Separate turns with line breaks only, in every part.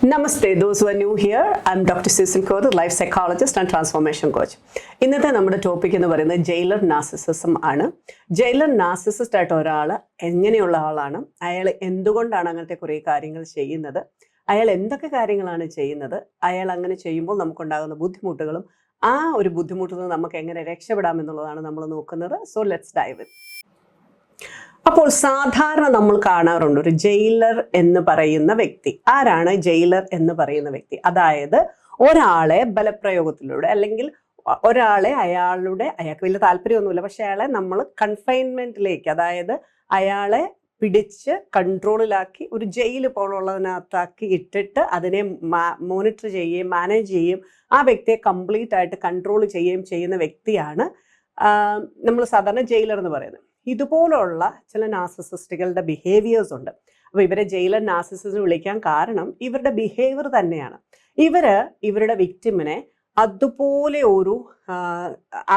Namaste, those who are new here. I'm Dr. Susan Kodur, life psychologist and transformation coach. ഇന്നത്തെ നമ്മുടെ topic എന്ന് പറയുന്നത് jailer narcissism ആണ്. Jailer narcissist ആയിട്ട് ഒരാൾ എങ്ങനെയുള്ള ആളാണ്, അയാൾ എന്തുകൊണ്ടാണ് അങ്ങനത്തെ കുറേ കാര്യങ്ങൾ ചെയ്യുന്നത്, അയാൾ എന്തൊക്കെ കാര്യങ്ങളാണ് ചെയ്യുന്നത്, അയാൾ അങ്ങനെ ചെയ്യുമ്പോൾ നമുക്കുണ്ടാകുന്ന ബുദ്ധിമുട്ടുകളും ആ ഒരു ബുദ്ധിമുട്ടിൽ നിന്ന് നമുക്ക് എങ്ങനെ രക്ഷപ്പെടാം എന്നുള്ളതാണ് നമ്മൾ നോക്കുന്നത്. So let's dive in. അപ്പോൾ സാധാരണ നമ്മൾ കാണാറുണ്ട് ഒരു ജയിലർ എന്ന് പറയുന്ന വ്യക്തി. ആരാണ് ജയിലർ എന്ന് പറയുന്ന വ്യക്തി? അതായത് ഒരാളെ ബലപ്രയോഗത്തിലൂടെ അല്ലെങ്കിൽ അയാൾക്ക് വലിയ താല്പര്യമൊന്നുമില്ല, പക്ഷെ അയാളെ നമ്മൾ കൺഫൈൻമെന്റിലേക്ക്, അതായത് അയാളെ പിടിച്ച് കൺട്രോളിലാക്കി ഒരു ജയിൽ പോലുള്ളതിനകത്താക്കി ഇട്ടിട്ട് അതിനെ മോണിറ്റർ ചെയ്യുകയും മാനേജ് ചെയ്യുകയും ആ വ്യക്തിയെ കംപ്ലീറ്റ് ആയിട്ട് കൺട്രോൾ ചെയ്യുകയും ചെയ്യുന്ന വ്യക്തിയാണ് നമ്മൾ സാധാരണ ജയിലർ എന്ന് പറയുന്നത്. ഇതുപോലുള്ള ചില നാർസിസിസ്റ്റുകളുടെ ബിഹേവിയേഴ്സ് ഉണ്ട്. അപ്പോൾ ഇവരെ ജയിലർ നാർസിസിസം വിളിക്കാൻ കാരണം ഇവരുടെ ബിഹേവിയർ തന്നെയാണ്. ഇവരുടെ വിക്ടിമിനെ അതുപോലെ ഒരു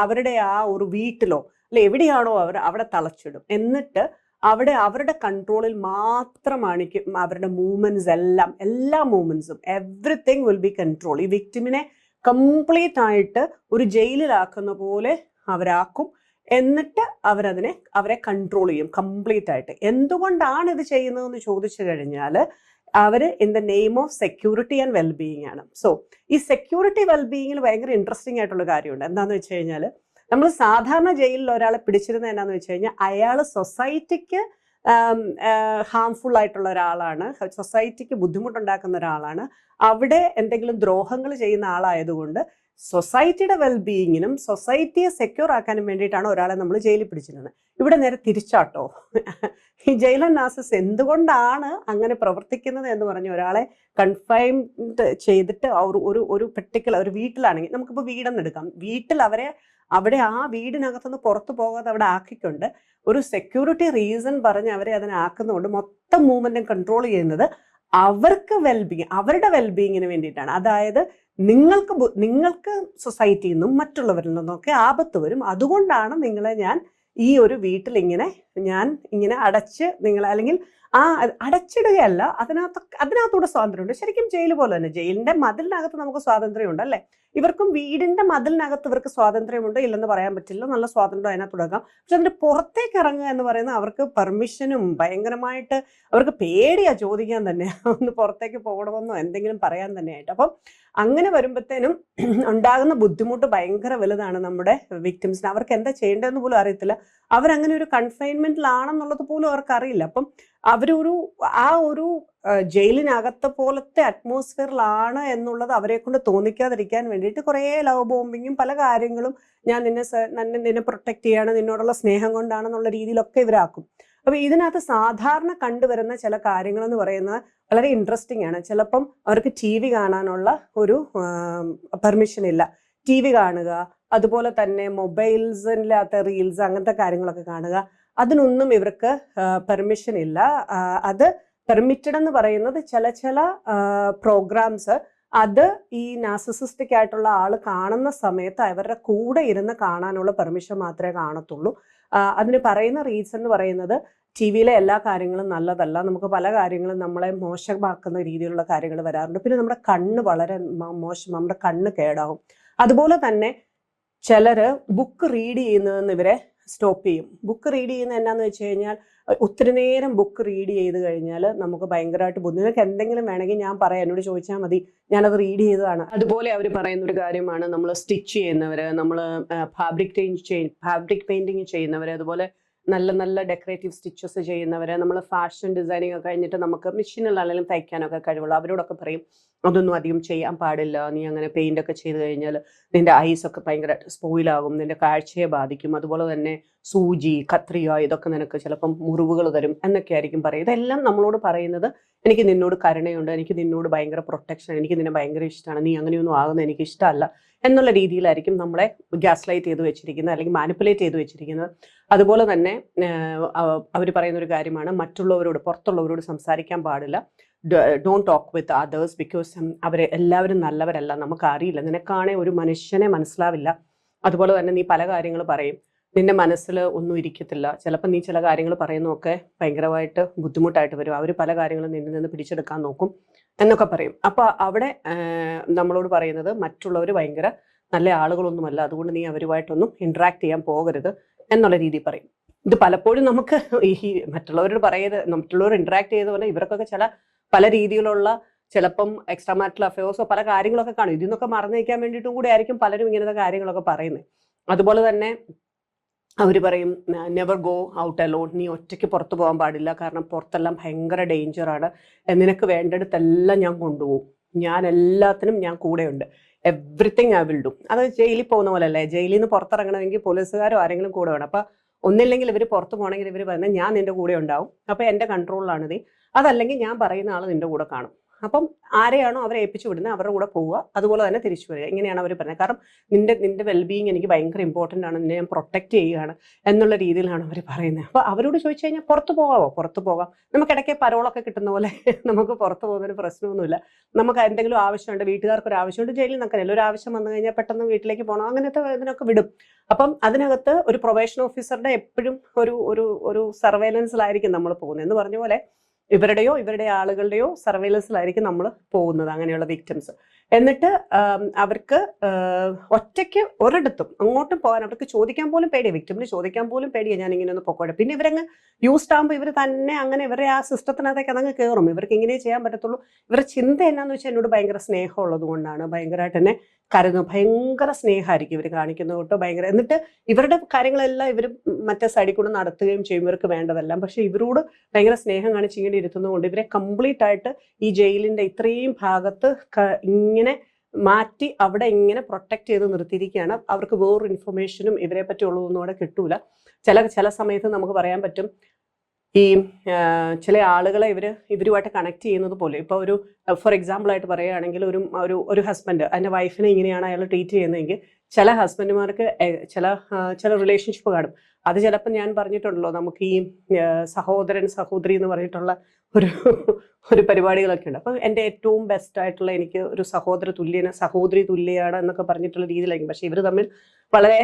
അവരുടെ ആ ഒരു വീട്ടിലോ അല്ലെ എവിടെയാണോ അവിടെ തളച്ചിടും. എന്നിട്ട് അവരുടെ കൺട്രോളിൽ മാത്രമാണ് അവരുടെ മൂവ്മെന്റ്സ് എല്ലാ മൂവ്മെന്റ്സും എവറിത്തിങ് വിൽ ബി കൺട്രോൾ. ഈ വിക്ടിമിനെ കംപ്ലീറ്റ് ആയിട്ട് ഒരു ജയിലിലാക്കുന്ന പോലെ അവരാക്കും. എന്നിട്ട് അവരെ കൺട്രോൾ ചെയ്യും കംപ്ലീറ്റ് ആയിട്ട്. എന്തുകൊണ്ടാണ് ഇത് ചെയ്യുന്നതെന്ന് ചോദിച്ചു കഴിഞ്ഞാൽ അവർ in the name of security and wellbeing ആണ്. സോ ഈ സെക്യൂരിറ്റി വെൽബീയിങ്ങിൽ ഭയങ്കര ഇൻട്രസ്റ്റിംഗ് ആയിട്ടുള്ള കാര്യമുണ്ട്. എന്താണെന്ന് വെച്ച് കഴിഞ്ഞാൽ നമ്മൾ സാധാരണ ജയിലിൽ ഒരാളെ പിടിച്ചിരുന്നത് എന്താണെന്ന് വെച്ച് കഴിഞ്ഞാൽ അയാൾ സൊസൈറ്റിക്ക് ഹാംഫുൾ ആയിട്ടുള്ള ഒരാളാണ്, സൊസൈറ്റിക്ക് ബുദ്ധിമുട്ടുണ്ടാക്കുന്ന ഒരാളാണ്, അവിടെ എന്തെങ്കിലും ദ്രോഹങ്ങൾ ചെയ്യുന്ന ആളായതുകൊണ്ട് സൊസൈറ്റിയുടെ വെൽബീയിങ്ങിനും സൊസൈറ്റിയെ സെക്യൂർ ആക്കാനും വേണ്ടിയിട്ടാണ് ഒരാളെ നമ്മൾ ജയിലിൽ പിടിച്ചിരുന്നത്. ഇവിടെ നേരെ തിരിച്ചാട്ടോ. ഈ ജയിലർ നാർസിസ് എന്തുകൊണ്ടാണ് അങ്ങനെ പ്രവർത്തിക്കുന്നത് എന്ന് പറഞ്ഞ് ഒരാളെ കൺഫൈൻഡ് ചെയ്തിട്ട് ഒരു പെർട്ടിക്കുലർ ഒരു വീട്ടിലാണെങ്കിൽ, നമുക്കിപ്പോൾ വീടെന്ന് എടുക്കാം, വീട്ടിൽ അവിടെ ആ വീടിനകത്തുനിന്ന് പുറത്തു പോകാതെ അവിടെ ആക്കിക്കൊണ്ട് ഒരു സെക്യൂരിറ്റി റീസൺ പറഞ്ഞ് അവരെ അതിനാക്കുന്നതുകൊണ്ട് മൊത്തം മൂവ്മെന്റും കൺട്രോൾ ചെയ്യുന്നത് അവരുടെ വെൽബീയിങ്ങിന് വേണ്ടിയിട്ടാണ്. അതായത് നിങ്ങൾക്ക് സൊസൈറ്റിയിൽ നിന്നും മറ്റുള്ളവരിൽ നിന്നൊക്കെ ആപത്ത് വരും, അതുകൊണ്ടാണ് നിങ്ങളെ ഞാൻ ഈ ഒരു വീട്ടിൽ ഇങ്ങനെ അടച്ച് അല്ലെങ്കിൽ അടച്ചിടുകയല്ല, അതിനകത്തൂടെ സ്വാതന്ത്ര്യമുണ്ട്. ശരിക്കും ജയിൽ പോലെ തന്നെ. ജയിലിന്റെ മതിലിനകത്ത് നമുക്ക് സ്വാതന്ത്ര്യമുണ്ട് അല്ലേ? ഇവർക്കും വീടിന്റെ മതിലിനകത്ത് ഇവർക്ക് സ്വാതന്ത്ര്യമുണ്ട്, ഇല്ലെന്ന് പറയാൻ പറ്റില്ല. നല്ല സ്വാതന്ത്ര്യം അതിനകത്ത് തുടങ്ങാം. പക്ഷെ അതിന്റെ പുറത്തേക്ക് ഇറങ്ങുക എന്ന് പറയുന്നത് അവർക്ക് പെർമിഷനും ഭയങ്കരമായിട്ട് അവർക്ക് പേടിയാ ചോദിക്കാൻ തന്നെ, ഒന്ന് പുറത്തേക്ക് പോകണമെന്നോ എന്തെങ്കിലും പറയാൻ തന്നെയായിട്ട്. അപ്പം അങ്ങനെ വരുമ്പോഴത്തേനും ഉണ്ടാകുന്ന ബുദ്ധിമുട്ട് ഭയങ്കര വലുതാണ് നമ്മുടെ വിക്ടിംസിന്. അവർക്ക് എന്താ ചെയ്യേണ്ടതെന്ന് പോലും അറിയത്തില്ല. അവരങ്ങനെ ഒരു കൺഫൈൻമെന്റിലാണെന്നുള്ളത് പോലും അവർക്ക് അറിയില്ല. അപ്പം ആ ഒരു ജയിലിനകത്തെ പോലത്തെ അറ്റ്മോസ്ഫിയറിലാണ് എന്നുള്ളത് അവരെ കൊണ്ട് തോന്നിക്കാതിരിക്കാൻ വേണ്ടിയിട്ട് കുറേ ലവ് ബോംബിങ്ങും പല കാര്യങ്ങളും, ഞാൻ നിന്നെ പ്രൊട്ടക്ട് ചെയ്യാണ്, നിന്നോടുള്ള സ്നേഹം കൊണ്ടാണെന്നുള്ള രീതിയിലൊക്കെ ഇവരാക്കും. അപ്പൊ ഇതിനകത്ത് സാധാരണ കണ്ടുവരുന്ന ചില കാര്യങ്ങൾ എന്ന് പറയുന്നത് വളരെ ഇൻട്രസ്റ്റിംഗ് ആണ്. ചിലപ്പം അവർക്ക് TV കാണാനുള്ള ഒരു പെർമിഷൻ ഇല്ല. TV കാണുക, അതുപോലെ തന്നെ മൊബൈൽസിനകത്ത് റീൽസ് അങ്ങനത്തെ കാര്യങ്ങളൊക്കെ കാണുക, അതിനൊന്നും ഇവർക്ക് പെർമിഷൻ ഇല്ല. അത് പെർമിറ്റഡ് എന്ന് പറയുന്നത് ചില പ്രോഗ്രാംസ് അത് ഈ നാർസിസിസ്റ്റിക് ആയിട്ടുള്ള ആൾ കാണുന്ന സമയത്ത് അവരുടെ കൂടെ ഇരുന്ന് കാണാനുള്ള പെർമിഷൻ മാത്രമേ കാണത്തുള്ളൂ. അതിന് പറയുന്ന റീസൺ എന്ന് പറയുന്നത് TV-യിലെ എല്ലാ കാര്യങ്ങളും നല്ലതല്ല, നമുക്ക് പല കാര്യങ്ങളും നമ്മളെ മോശമാക്കുന്ന രീതിയിലുള്ള കാര്യങ്ങൾ വരാറുണ്ട്. പിന്നെ നമ്മുടെ കണ്ണ് വളരെ മോശം, നമ്മുടെ കണ്ണ് കേടാവും. അതുപോലെ തന്നെ ചിലര് ബുക്ക് റീഡ് ചെയ്യുന്നതെന്ന് ഇവരെ സ്റ്റോപ്പ് ചെയ്യും. ബുക്ക് റീഡ് ചെയ്യുന്നത് എന്നാന്ന് വെച്ച് കഴിഞ്ഞാൽ ഒത്തിരി നേരം ബുക്ക് റീഡ് ചെയ്ത് കഴിഞ്ഞാൽ നമുക്ക് ഭയങ്കരമായിട്ട് ബുദ്ധിമുട്ട്. എന്തെങ്കിലും വേണമെങ്കിൽ ഞാൻ പറയാം, എന്നോട് ചോദിച്ചാൽ മതി, ഞാനത് റീഡ് ചെയ്തതാണ്. അതുപോലെ അവർ പറയുന്ന ഒരു കാര്യമാണ്, നമ്മൾ സ്റ്റിച്ച് ചെയ്യുന്നവർ, നമ്മൾ ഫാബ്രിക് പെയിന്റിങ് ചെയ്യുന്നവർ, അതുപോലെ നല്ല ഡെക്കറേറ്റീവ് സ്റ്റിച്ചസ് ചെയ്യുന്നവർ, നമ്മൾ ഫാഷൻ ഡിസൈനിങ് ഒക്കെ കഴിഞ്ഞിട്ട് നമുക്ക് മെഷീനിലാണെങ്കിലും തയ്ക്കാനൊക്കെ കഴിവുള്ളൂ. അവരോടൊക്കെ പറയും അതൊന്നും അധികം ചെയ്യാൻ പാടില്ല, നീ അങ്ങനെ പെയിന്റ് ഒക്കെ ചെയ്ത് കഴിഞ്ഞാൽ നിന്റെ ഐസ് ഒക്കെ ഭയങ്കരമായിട്ട് സ്പോയിലാകും, നിന്റെ കാഴ്ചയെ ബാധിക്കും, അതുപോലെ തന്നെ സൂചി കത്രിക ഇതൊക്കെ നിനക്ക് ചിലപ്പം മുറിവുകൾ തരും എന്നൊക്കെ ആയിരിക്കും പറയും. ഇതെല്ലാം നമ്മളോട് പറയുന്നത് എനിക്ക് നിന്നോട് കരുണയുണ്ട്, എനിക്ക് നിന്നോട് ഭയങ്കര പ്രൊട്ടക്ഷൻ, എനിക്ക് നിന്നെ ഭയങ്കര ഇഷ്ടമാണ്, നീ അങ്ങനെയൊന്നും ആകുന്നത് എനിക്ക് ഇഷ്ടമല്ല എന്നുള്ള രീതിയിലായിരിക്കും നമ്മളെ ഗ്യാസ് ലൈറ്റ് ചെയ്ത് വെച്ചിരിക്കുന്നത് അല്ലെങ്കിൽ മാനിപ്പുലേറ്റ് ചെയ്ത് വെച്ചിരിക്കുന്നത്. അതുപോലെ തന്നെ അവർ പറയുന്ന ഒരു കാര്യമാണ്, പുറത്തുള്ളവരോട് സംസാരിക്കാൻ പാടില്ല. Don't talk with others because എല്ലാവരും നല്ലവരല്ല, നമുക്കറിയില്ല, നിനക്കാണെ ഒരു മനുഷ്യനെ മനസ്സിലാവില്ല. അതുപോലെ തന്നെ നീ പല കാര്യങ്ങൾ പറയും, നിന്റെ മനസ്സിൽ ഒന്നും ഇരിക്കത്തില്ല. ചിലപ്പോൾ നീ ചില കാര്യങ്ങൾ പറയുന്നതൊക്കെ ഭയങ്കരമായിട്ട് ബുദ്ധിമുട്ടായിട്ട് വരും. അവർ പല കാര്യങ്ങളും നിന്നിൽ നിന്ന് പിടിച്ചെടുക്കാൻ നോക്കും എന്നൊക്കെ പറയും. അപ്പോൾ അവിടെ നമ്മളോട് പറയുന്നത് മറ്റുള്ളവർ ഭയങ്കര നല്ല ആളുകളൊന്നുമല്ല, അതുകൊണ്ട് നീ അവരുമായിട്ടൊന്നും ഇൻട്രാക്ട് ചെയ്യാൻ പോകരുത് എന്നുള്ള രീതിയിൽ പറയും. ഇത് പലപ്പോഴും നമുക്ക് ഈ മറ്റുള്ളവരോട് മറ്റുള്ളവർ ഇൻട്രാക്ട് ചെയ്ത് പറഞ്ഞാൽ ഇവർക്കൊക്കെ പല രീതിയിലുള്ള ചിലപ്പം എക്സ്ട്രാ മാരിറ്റൽ അഫയേഴ്സോ പല കാര്യങ്ങളൊക്കെ കാണും. ഇതിന്നൊക്കെ മറന്നു വയ്ക്കാൻ വേണ്ടിയിട്ടും കൂടി ആയിരിക്കും പലരും ഇങ്ങനത്തെ കാര്യങ്ങളൊക്കെ പറയുന്നത്. അതുപോലെ തന്നെ അവർ പറയും നെവർ ഗോ ഔട്ട് അലോൺ, നീ ഒറ്റയ്ക്ക് പുറത്തു പോകാൻ പാടില്ല, കാരണം പുറത്തെല്ലാം ഭയങ്കര ഡേഞ്ചറാണ്, നിനക്ക് വേണ്ടിടത്തെല്ലാം ഞാൻ കൊണ്ടുപോകും, ഞാൻ എല്ലാത്തിനും ഞാൻ കൂടെയുണ്ട്, എവ്രിതിങ് ഐ വിൽ ഡു. അത് ജയിലിൽ പോകുന്ന പോലെ അല്ലേ, ജയിലിൽ നിന്ന് പുറത്തിറങ്ങണമെങ്കിൽ പോലീസുകാരോ ആരെങ്കിലും കൂടെ വേണം. അപ്പം ഒന്നില്ലെങ്കിൽ ഇവർ പുറത്ത് പോകണമെങ്കിൽ ഇവർ പറയുന്നത് ഞാൻ നിന്റെ കൂടെ ഉണ്ടാവും, അപ്പം എൻ്റെ കൺട്രോളിലാണ് നീ, അതല്ലെങ്കിൽ ഞാൻ പറയുന്ന ആൾ നിന്റെ കൂടെ കാണും. അപ്പം ആരെയാണോ അവരെ ഏൽപ്പിച്ചു വിടുന്നത് അവരുടെ കൂടെ പോവുക, അതുപോലെ തന്നെ തിരിച്ചു വരിക. ഇങ്ങനെയാണ് അവർ പറയുന്നത്. കാരണം നിന്റെ വെൽബീയിങ് എനിക്ക് ഭയങ്കര ഇമ്പോർട്ടൻ്റ് ആണ്, നിന്നെ ഞാൻ പ്രൊട്ടക്റ്റ് ചെയ്യുകയാണ് എന്നുള്ള രീതിയിലാണ് അവർ പറയുന്നത്. അപ്പോൾ അവരോട് ചോദിച്ചു കഴിഞ്ഞാൽ പുറത്ത് പോകാമോ? പുറത്ത് പോകാം. നമുക്ക് ഇടയ്ക്ക് പരോളൊക്കെ കിട്ടുന്ന പോലെ നമുക്ക് പുറത്ത് പോകുന്നൊരു പ്രശ്നമൊന്നുമില്ല. നമുക്ക് എന്തെങ്കിലും ആവശ്യമുണ്ട്, വീട്ടുകാർക്കൊരു ആവശ്യമുണ്ട്, ജയിലിൽ നിൽക്കാനല്ല, ഒരു ആവശ്യം വന്നു കഴിഞ്ഞാൽ പെട്ടെന്ന് വീട്ടിലേക്ക് പോകണം, അങ്ങനത്തെ ഇതിനൊക്കെ വിടും. അപ്പം അതിനകത്ത് ഒരു പ്രൊബേഷൻ ഓഫീസറുടെ എപ്പോഴും ഒരു സർവൈലൻസിലായിരിക്കും നമ്മൾ പോകുന്നത്. എന്ന് പറഞ്ഞ പോലെ ഇവരുടെ ആളുകളുടെയോ സർവൈലൻസിലായിരിക്കും നമ്മൾ പോകുന്നത്, അങ്ങനെയുള്ള വിക്ടിംസ്. എന്നിട്ട് അവർക്ക് ഒറ്റയ്ക്ക് ഒരിടത്തും അങ്ങോട്ടും പോകാൻ അവർക്ക് ചോദിക്കാൻ പോലും പേടിയാണ്, വിക്ടിമിന് ചോദിക്കാൻ പോലും പേടിയാണ്, ഞാൻ ഇങ്ങനെ ഒന്ന് പൊക്കോട്ടെ. പിന്നെ ഇവരങ്ങ് യൂസ്ഡ് ആകുമ്പോൾ ഇവർ തന്നെ അങ്ങനെ ഇവരുടെ ആ സിസ്റ്റത്തിനകത്തേക്ക് അതങ്ങ് കയറും. ഇവർക്ക് ഇങ്ങനെ ചെയ്യാൻ പറ്റത്തുള്ളൂ. ഇവരുടെ ചിന്ത എന്നാന്ന് വെച്ചാൽ എന്നോട് ഭയങ്കര സ്നേഹമുള്ളത് കൊണ്ടാണ്, ഭയങ്കരമായിട്ട് തന്നെ കരുതുന്നു, ഭയങ്കര സ്നേഹമായിരിക്കും ഇവർ കാണിക്കുന്നത് തൊട്ട് ഭയങ്കര. എന്നിട്ട് ഇവരുടെ കാര്യങ്ങളെല്ലാം ഇവർ മറ്റേ സൈഡിൽ കൂടെ നടത്തുകയും ചെയ്യും, ഇവർക്ക് വേണ്ടതെല്ലാം. പക്ഷെ ഇവരോട് ഭയങ്കര സ്നേഹം കാണിച്ച് ഇങ്ങനെ ഇരുത്തുന്നതുകൊണ്ട് ഇവരെ കംപ്ലീറ്റ് ആയിട്ട് ഈ ജയിലിൻ്റെ ഇത്രയും ഭാഗത്ത് ഇങ്ങനെ മാറ്റി അവിടെ ഇങ്ങനെ പ്രൊട്ടക്ട് ചെയ്ത് നിർത്തിയിരിക്കുകയാണ്. അവർക്ക് വേറൊരു ഇൻഫർമേഷനും ഇവരെ പറ്റി ഉള്ളതൊന്നും അവിടെ കിട്ടൂല. ചില സമയത്ത് നമുക്ക് പറയാൻ പറ്റും, ഈ ചില ആളുകളെ ഇവരുമായിട്ട് കണക്ട് ചെയ്യുന്നത് പോലെ. ഇപ്പോൾ ഒരു ഫോർ എക്സാമ്പിൾ ആയിട്ട് പറയുകയാണെങ്കിൽ ഒരു ഹസ്ബൻഡ് അതിൻ്റെ വൈഫിനെ ഇങ്ങനെയാണ് അയാൾ ട്രീറ്റ് ചെയ്യുന്നതെങ്കിൽ ചില ഹസ്ബൻഡുമാർക്ക് ചില റിലേഷൻഷിപ്പ് കാണും. അത് ചിലപ്പോൾ ഞാൻ പറഞ്ഞിട്ടുണ്ടല്ലോ, നമുക്ക് ഈ സഹോദരൻ സഹോദരി എന്ന് പറഞ്ഞിട്ടുള്ള ഒരു പരിപാടികളൊക്കെ ഉണ്ട്. അപ്പം എൻ്റെ ഏറ്റവും ബെസ്റ്റ് ആയിട്ടുള്ള എനിക്ക് ഒരു സഹോദരി തുല്യാണ് എന്നൊക്കെ പറഞ്ഞിട്ടുള്ള രീതിയിലായിരിക്കും. പക്ഷേ ഇവർ തമ്മിൽ വളരെ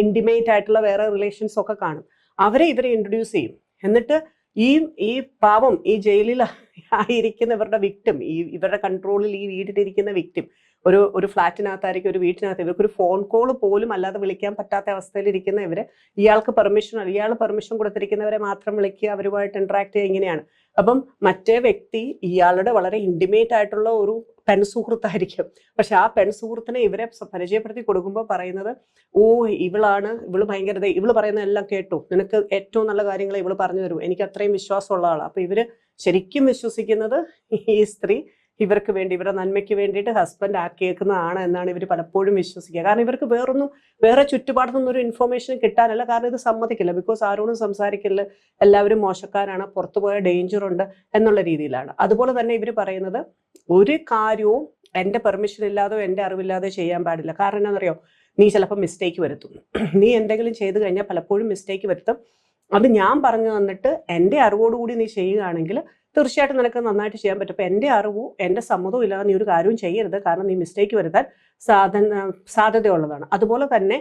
ഇൻറ്റിമേറ്റ് ആയിട്ടുള്ള വേറെ റിലേഷൻസ് ഒക്കെ കാണും. ഇവരെ ഇൻട്രൊഡ്യൂസ് ചെയ്യും. എന്നിട്ട് ഈ പാവം ഈ ജയിലിൽ ആയിരിക്കുന്ന ഇവരുടെ വിക്ടിം, ഇവരുടെ കൺട്രോളിൽ ഈ വീട്ടിലിരിക്കുന്ന വിക്ടിം ഒരു ഫ്ലാറ്റിനകത്തായിരിക്കും, ഒരു വീട്ടിനകത്ത്, ഇവർക്കൊരു ഫോൺ കോൾ പോലും അല്ലാതെ വിളിക്കാൻ പറ്റാത്ത അവസ്ഥയിലിരിക്കുന്ന ഇയാൾ പെർമിഷൻ കൊടുത്തിരിക്കുന്നവരെ മാത്രം വിളിക്കുക, അവരുമായിട്ട് ഇന്ററാക്ട് ചെയ്യുക, ഇങ്ങനെയാണ്. അപ്പം മറ്റേ വ്യക്തി ഇയാളുടെ വളരെ ഇൻറ്റിമേറ്റ് ആയിട്ടുള്ള ഒരു പെൺസുഹൃത്തായിരിക്കും. പക്ഷെ ആ പെൺസുഹൃത്തിനെ ഇവരെ പരിചയപ്പെടുത്തി കൊടുക്കുമ്പോൾ പറയുന്നത്, ഇവള് ഭയങ്കര, ഇവള് പറയുന്ന എല്ലാം കേട്ടു, നിനക്ക് ഏറ്റവും നല്ല കാര്യങ്ങൾ ഇവള് പറഞ്ഞു തരും, എനിക്ക് അത്രയും വിശ്വാസമുള്ള ആളാണ്. അപ്പൊ ഇവര് ശരിക്കും വിശ്വസിക്കുന്നത് ഈ സ്ത്രീ ഇവർക്ക് വേണ്ടി, ഇവരുടെ നന്മയ്ക്ക് വേണ്ടിയിട്ട് ഹസ്ബൻഡ് ആക്കിയേക്കുന്നതാണ് എന്നാണ് ഇവർ പലപ്പോഴും വിശ്വസിക്കുക. കാരണം ഇവർക്ക് വേറെ ചുറ്റുപാടത്തൊന്നും ഒരു ഇൻഫർമേഷൻ കിട്ടാനല്ല. കാരണം ഇത് സമ്മതിക്കില്ല, ബിക്കോസ് ആരോടും സംസാരിക്കില്ല, എല്ലാവരും മോശക്കാരാണ്, പുറത്തു പോയ ഡേഞ്ചർ ഉണ്ട് എന്നുള്ള രീതിയിലാണ്. അതുപോലെ തന്നെ ഇവർ പറയുന്നത് ഒരു കാര്യവും എൻ്റെ പെർമിഷൻ ഇല്ലാതോ എൻ്റെ അറിവില്ലാതെ ചെയ്യാൻ പാടില്ല. കാരണം എന്താണെന്നറിയോ, നീ ചിലപ്പോൾ മിസ്റ്റേക്ക് വരുത്തും. നീ എന്തെങ്കിലും ചെയ്തു കഴിഞ്ഞാൽ പലപ്പോഴും മിസ്റ്റേക്ക് വരുത്തും. അത് ഞാൻ പറഞ്ഞു തന്നിട്ട് എൻ്റെ അറിവോടുകൂടി നീ ചെയ്യുകയാണെങ്കിൽ തീർച്ചയായിട്ടും നിനക്ക് നന്നായിട്ട് ചെയ്യാൻ പറ്റും. അപ്പം എൻ്റെ അറിവോ എൻ്റെ സമ്മതവും ഇല്ലാതെ നീ ഒരു കാര്യവും ചെയ്യരുത്, കാരണം നീ മിസ്റ്റേക്ക് വരുത്താൻ സാധ്യതയുള്ളതാണ്. അതുപോലെ തന്നെ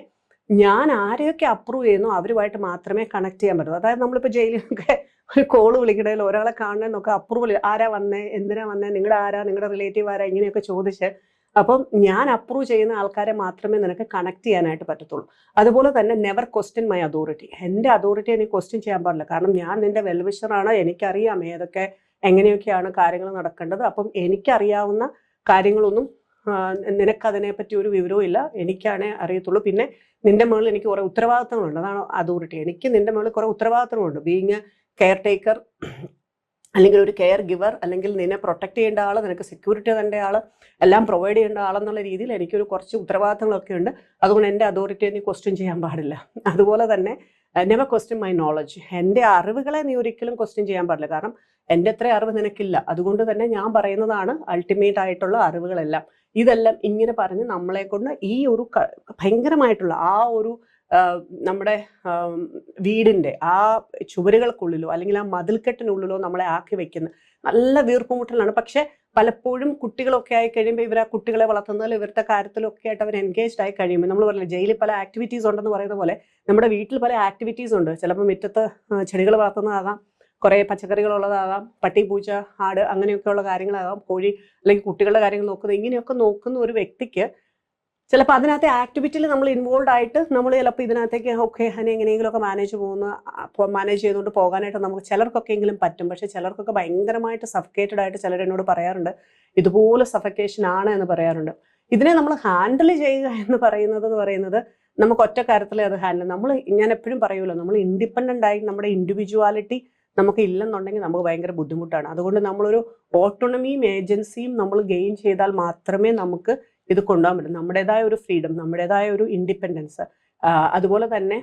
ഞാൻ ആരെയൊക്കെ അപ്രൂവ് ചെയ്യുന്നു അവരുമായിട്ട് മാത്രമേ കണക്ട് ചെയ്യാൻ പറ്റൂ. അതായത് നമ്മളിപ്പോൾ ജയിലിലൊക്കെ ഒരു കോള് വിളിക്കണേൽ ഒരാളെ കാണണമെന്നൊക്കെ അപ്രൂവൽ, ആരാ വന്നേ, എന്തിനാ വന്നേ, നിങ്ങളുടെ റിലേറ്റീവ് ആരാ, ഇങ്ങനെയൊക്കെ ചോദിച്ച് അപ്പം ഞാൻ അപ്രൂവ് ചെയ്യുന്ന ആൾക്കാരെ മാത്രമേ നിനക്ക് കണക്ട് ചെയ്യാനായിട്ട് പറ്റത്തുള്ളൂ. അതുപോലെ തന്നെ നെവർ ക്വസ്റ്റ്യൻ മൈ അതോറിറ്റി, എൻ്റെ അതോറിറ്റിയെ നീ ക്വസ്റ്റ്യൻ ചെയ്യാൻ പാടില്ല. കാരണം ഞാൻ നിന്റെ വെൽവിഷറാണ്, എനിക്കറിയാം എങ്ങനെയൊക്കെയാണ് കാര്യങ്ങൾ നടക്കേണ്ടത്. അപ്പം എനിക്കറിയാവുന്ന കാര്യങ്ങളൊന്നും നിനക്കതിനെപ്പറ്റി ഒരു വിവരവും ഇല്ല, എനിക്കാണേ അറിയത്തുള്ളൂ. പിന്നെ നിന്റെ മുകളിൽ എനിക്ക് കുറേ ഉത്തരവാദിത്തങ്ങളുണ്ട്, അതാണ് അതോറിറ്റി. എനിക്ക് നിന്റെ മുകളിൽ കുറേ ഉത്തരവാദിത്തങ്ങളുണ്ട്. ബീയിങ് കെയർ ടേക്കർ, അല്ലെങ്കിൽ ഒരു കെയർ ഗിവർ, അല്ലെങ്കിൽ നിന്നെ പ്രൊട്ടക്ട് ചെയ്യേണ്ട ആൾ, നിനക്ക് സെക്യൂരിറ്റി തരേണ്ട ആൾ, എല്ലാം പ്രൊവൈഡ് ചെയ്യേണ്ട ആളെന്നുള്ള രീതിയിൽ എനിക്കൊരു കുറച്ച് ഉത്തരവാദിത്തങ്ങളൊക്കെ ഉണ്ട്. അതുകൊണ്ട് എൻ്റെ അതോറിറ്റിയെ നീ ക്വസ്റ്റ്യൻ ചെയ്യാൻ പാടില്ല. അതുപോലെ തന്നെ നെവർ ക്വസ്റ്റ്യൻ മൈ നോളജ്, എൻ്റെ അറിവുകളെ നീ ഒരിക്കലും ക്വസ്റ്റ്യൻ ചെയ്യാൻ പാടില്ല. കാരണം എൻ്റെ അത്ര അറിവ് നിനക്കില്ല, അതുകൊണ്ട് തന്നെ ഞാൻ പറയുന്നതാണ് അൾട്ടിമേറ്റ് ആയിട്ടുള്ള അറിവുകളെല്ലാം. ഇതെല്ലാം ഇങ്ങനെ പറഞ്ഞ് നമ്മളെ കൊണ്ട് ഈ ഒരു ഭയങ്കരമായിട്ടുള്ള ആ ഒരു നമ്മുടെ വീടിൻ്റെ ആ ചുവരുകൾക്കുള്ളിലോ അല്ലെങ്കിൽ ആ മതിൽക്കെട്ടിനുള്ളിലോ നമ്മളെ ആക്കി വെക്കുന്ന നല്ല വീർപ്പുമുട്ടലാണ്. പക്ഷെ പലപ്പോഴും കുട്ടികളൊക്കെ ആയി കഴിയുമ്പോൾ ഇവർ ആ കുട്ടികളെ വളർത്തുന്നതിൽ ഇവരുടെ കാര്യത്തിലൊക്കെ ആയിട്ട് അവർ എൻഗേജ്ഡ് ആയി കഴിയുമ്പോൾ നമ്മൾ പറഞ്ഞില്ല ജയിലിൽ പല ആക്ടിവിറ്റീസ് ഉണ്ടെന്ന് പറയുന്ന പോലെ നമ്മുടെ വീട്ടിൽ പല ആക്ടിവിറ്റീസ് ഉണ്ട്. ചിലപ്പോൾ മുറ്റത്ത് ചെടികൾ വളർത്തുന്നതാകാം, കുറേ പച്ചക്കറികളുള്ളതാകാം, പട്ടി പൂച്ച ആട് അങ്ങനെയൊക്കെയുള്ള കാര്യങ്ങളാകാം, കോഴി അല്ലെങ്കിൽ കുട്ടികളുടെ കാര്യങ്ങൾ നോക്കുന്നത്, ഇങ്ങനെയൊക്കെ നോക്കുന്ന ഒരു വ്യക്തിക്ക് ചിലപ്പോൾ അതിനകത്തെ ആക്ടിവിറ്റിയിൽ നമ്മൾ ഇൻവോൾവ് ആയിട്ട് നമ്മൾ ചിലപ്പോൾ ഇതിനകത്തേക്ക് ഓക്കെ അതിനെ എങ്ങനെയെങ്കിലുമൊക്കെ മാനേജ് ചെയ്തുകൊണ്ട് പോകാനായിട്ട് നമുക്ക് ചിലർക്കൊക്കെ എങ്കിലും പറ്റും. പക്ഷേ ചിലർക്കൊക്കെ ഭയങ്കരമായിട്ട് സഫക്കേറ്റഡ് ആയിട്ട് ചിലർ എന്നോട് പറയാറുണ്ട് ഇതുപോലെ സഫക്കേഷൻ ആണ് എന്ന് പറയാറുണ്ട്. ഇതിനെ നമ്മൾ ഹാൻഡിൽ ചെയ്യുക എന്ന് പറയുന്നത് നമുക്ക് ഒറ്റ കാര്യത്തിൽ അത് ഞാൻ എപ്പോഴും പറയുമല്ലോ, നമ്മൾ ഇൻഡിപെൻഡൻ്റ് ആയി നമ്മുടെ ഇൻഡിവിജ്വാലിറ്റി നമുക്ക് ഇല്ലെന്നുണ്ടെങ്കിൽ നമുക്ക് ഭയങ്കര ബുദ്ധിമുട്ടാണ്. അതുകൊണ്ട് നമ്മളൊരു ഓട്ടോണമിയും ഏജൻസിയും നമ്മൾ ഗെയിൻ ചെയ്താൽ മാത്രമേ നമുക്ക് ഇത് കൊണ്ടുപോകാൻ പറ്റും. നമ്മുടേതായ ഒരു ഫ്രീഡം, നമ്മുടേതായ ഒരു ഇൻഡിപെൻഡൻസ്, അതുപോലെ തന്നെ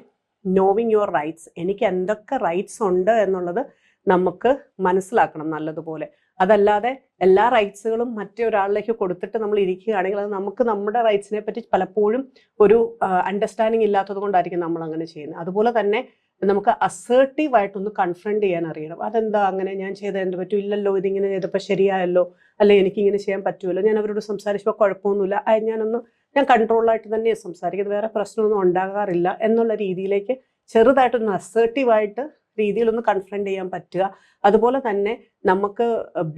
നോവിങ് യുവർ റൈറ്റ്സ്. എനിക്ക് എന്തൊക്കെ റൈറ്റ്സ് ഉണ്ട് എന്നുള്ളത് നമുക്ക് മനസ്സിലാക്കണം നല്ലതുപോലെ. അതല്ലാതെ എല്ലാ റൈറ്റ്സുകളും മറ്റൊരാളിലേക്ക് കൊടുത്തിട്ട് നമ്മൾ ഇരിക്കുകയാണെങ്കിൽ അത് നമുക്ക് നമ്മുടെ റൈറ്റ്സിനെ പറ്റി പലപ്പോഴും ഒരു അണ്ടർസ്റ്റാൻഡിങ് ഇല്ലാത്തത് കൊണ്ടായിരിക്കും നമ്മൾ അങ്ങനെ ചെയ്യുന്നത്. അതുപോലെ തന്നെ നമുക്ക് അസേർട്ടീവായിട്ടൊന്ന് കൺഫ്രണ്ട് ചെയ്യാൻ അറിയണം. അതെന്താ അങ്ങനെ, ഞാൻ ചെയ്തത് എന്ത് പറ്റും, ഇല്ലല്ലോ ഇതിങ്ങനെ ചെയ്തപ്പോൾ ശരിയായല്ലോ, അല്ലെ എനിക്കിങ്ങനെ ചെയ്യാൻ പറ്റുമല്ലോ, ഞാൻ അവരോട് സംസാരിച്ചപ്പോൾ കുഴപ്പമൊന്നുമില്ല, ഞാൻ കൺട്രോളായിട്ട് തന്നെ സംസാരിക്കുന്നത്, വേറെ പ്രശ്നമൊന്നും ഉണ്ടാകാറില്ല എന്നുള്ള രീതിയിലേക്ക് ചെറുതായിട്ടൊന്ന് അസേർട്ടീവായിട്ട് രീതിയിലൊന്ന് കൺഫ്രണ്ട് ചെയ്യാൻ പറ്റുക. അതുപോലെ തന്നെ നമുക്ക്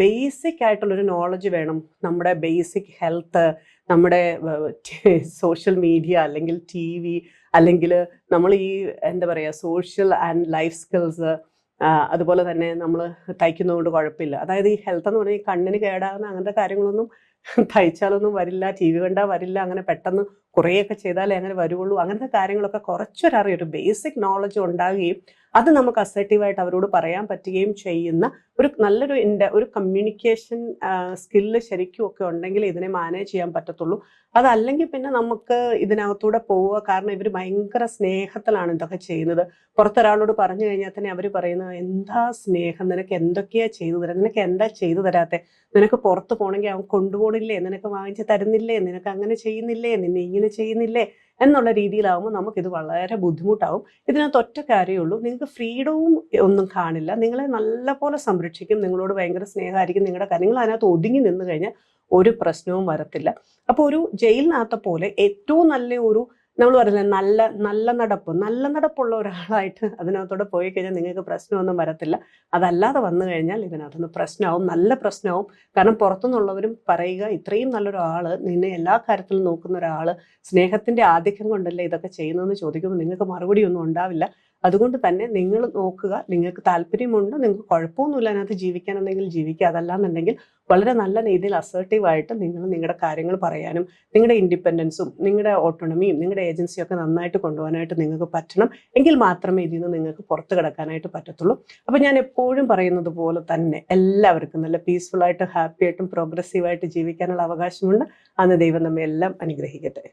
ബേസിക് ആയിട്ടുള്ളൊരു നോളജ് വേണം. നമ്മുടെ ബേസിക് ഹെൽത്ത്, നമ്മുടെ സോഷ്യൽ മീഡിയ അല്ലെങ്കിൽ TV അല്ലെങ്കിൽ നമ്മൾ ഈ എന്താ പറയുക സോഷ്യൽ ആൻഡ് ലൈഫ് സ്കിൽസ്, അതുപോലെ തന്നെ നമ്മൾ തയ്ക്കുന്നതുകൊണ്ട് കുഴപ്പമില്ല. അതായത് ഈ ഹെൽത്ത് എന്ന് പറഞ്ഞാൽ ഈ കണ്ണിന് കേടാകുന്ന അങ്ങനത്തെ കാര്യങ്ങളൊന്നും തയ്ച്ചാലൊന്നും വരില്ല, TV കണ്ടാൽ വരില്ല, അങ്ങനെ പെട്ടെന്ന് കുറേയൊക്കെ ചെയ്താലേ അങ്ങനെ വരുള്ളൂ. അങ്ങനത്തെ കാര്യങ്ങളൊക്കെ കുറച്ചൊരറിയും, ഒരു ബേസിക് നോളജ് ഉണ്ടാകുകയും അത് നമുക്ക് അസർട്ടീവായിട്ട് അവരോട് പറയാൻ പറ്റുകയും ചെയ്യുന്ന നല്ലൊരു ഒരു കമ്മ്യൂണിക്കേഷൻ സ്കില്ല് ശരിക്കും ഒക്കെ ഉണ്ടെങ്കിൽ ഇതിനെ മാനേജ് ചെയ്യാൻ പറ്റത്തുള്ളൂ. അതല്ലെങ്കിൽ പിന്നെ നമുക്ക് ഇതിനകത്തൂടെ പോവുക. കാരണം ഇവർ ഭയങ്കര സ്നേഹത്തിലാണ് ഇതൊക്കെ ചെയ്യുന്നത്. പുറത്തൊരാളോട് പറഞ്ഞു കഴിഞ്ഞാൽ തന്നെ അവർ പറയുന്നത് എന്താ സ്നേഹം, നിനക്ക് എന്തൊക്കെയാ ചെയ്തു തരാം, നിനക്ക് എന്താ ചെയ്തു തരാത്തെ, നിനക്ക് പുറത്ത് പോകണമെങ്കിൽ അവൻ കൊണ്ടുപോകണില്ലേ, നിനക്ക് വാങ്ങിച്ച് തരുന്നില്ലേ, നിനക്ക് അങ്ങനെ ചെയ്യുന്നില്ലേ, നിന്നെ ഇങ്ങനെ ചെയ്യുന്നില്ലേ എന്നുള്ള രീതിയിലാവുമ്പോൾ നമുക്കിത് വളരെ ബുദ്ധിമുട്ടാവും. ഇതിനകത്ത് ഒറ്റ കാര്യമുള്ളൂ, നിങ്ങൾക്ക് ഫ്രീഡവും ഒന്നും കാണില്ല, നിങ്ങളെ നല്ലപോലെ സംരക്ഷിക്കും, നിങ്ങളോട് ഭയങ്കര സ്നേഹമായിരിക്കും, നിങ്ങൾ അതിനകത്ത് ഒതുങ്ങി നിന്ന് കഴിഞ്ഞാൽ ഒരു പ്രശ്നവും വരത്തില്ല. അപ്പോൾ ഒരു ജയിലിനകത്തെ പോലെ ഏറ്റവും നമ്മൾ പറയുന്നത് നല്ല നടപ്പുള്ള ഒരാളായിട്ട് അതിനകത്തോടെ പോയി കഴിഞ്ഞാൽ നിങ്ങൾക്ക് പ്രശ്നമൊന്നും വരത്തില്ല. അതല്ലാതെ വന്നു കഴിഞ്ഞാൽ ഇതിനകത്തുനിന്ന് പ്രശ്നമാവും, നല്ല പ്രശ്നമാവും. കാരണം പുറത്തുനിന്നുള്ളവരും പറയുക ഇത്രയും നല്ലൊരാൾ, നിന്നെ എല്ലാ കാര്യത്തിലും നോക്കുന്ന ഒരാൾ സ്നേഹത്തിൻ്റെ ആധിക്യം കൊണ്ടല്ലേ ഇതൊക്കെ ചെയ്യുന്നതെന്ന് ചോദിക്കുമ്പോൾ നിങ്ങൾക്ക് മറുപടി ഒന്നും ഉണ്ടാവില്ല. അതുകൊണ്ട് തന്നെ നിങ്ങൾ നോക്കുക, നിങ്ങൾക്ക് താല്പര്യമുണ്ട്, നിങ്ങൾക്ക് കുഴപ്പമൊന്നുമില്ല അതിനകത്ത് ജീവിക്കാനെന്തെങ്കിലും ജീവിക്കുക. അതല്ലാന്നുണ്ടെങ്കിൽ വളരെ നല്ല രീതിയിൽ അസേർട്ടീവായിട്ട് നിങ്ങളുടെ കാര്യങ്ങൾ പറയാനും നിങ്ങളുടെ ഇൻഡിപെൻഡൻസും നിങ്ങളുടെ ഓട്ടോണമിയും നിങ്ങളുടെ ഏജൻസിയും ഒക്കെ നന്നായിട്ട് കൊണ്ടുപോകാനായിട്ട് നിങ്ങൾക്ക് പറ്റണം. എങ്കിൽ മാത്രമേ ഇതിൽ നിന്ന് നിങ്ങൾക്ക് പുറത്ത് കിടക്കാനായിട്ട് പറ്റത്തുള്ളൂ. അപ്പോൾ ഞാൻ എപ്പോഴും പറയുന്നത് പോലെ തന്നെ എല്ലാവർക്കും നല്ല പീസ്ഫുള്ളായിട്ട് ഹാപ്പി ആയിട്ടും പ്രോഗ്രസീവായിട്ട് ജീവിക്കാനുള്ള അവകാശമുണ്ട്. അന്ന് ദൈവം നമ്മെ എല്ലാം അനുഗ്രഹിക്കട്ടെ.